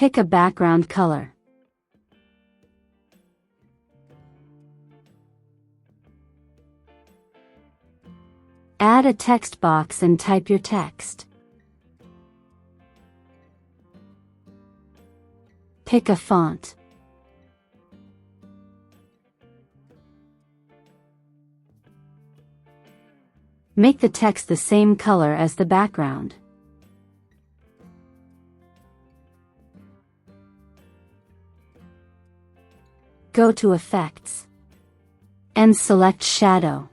Pick a background color. Add a text box and type your text. Pick a font. Make the text the same color as the background. Go to Effects and select Shadow.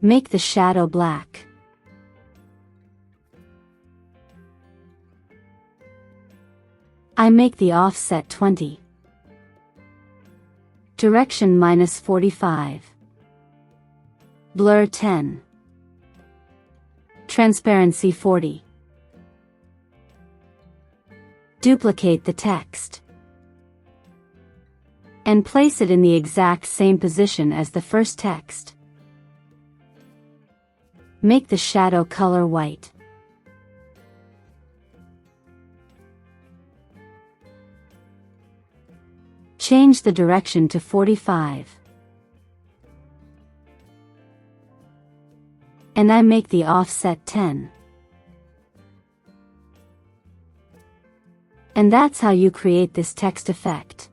Make the shadow black. I make the offset 20. Direction -45. Blur 10. Transparency 40. Duplicate the text and place it in the exact same position as the first text. Make the shadow color white. Change the direction to 45. And I make the offset 10. And that's how you create this text effect.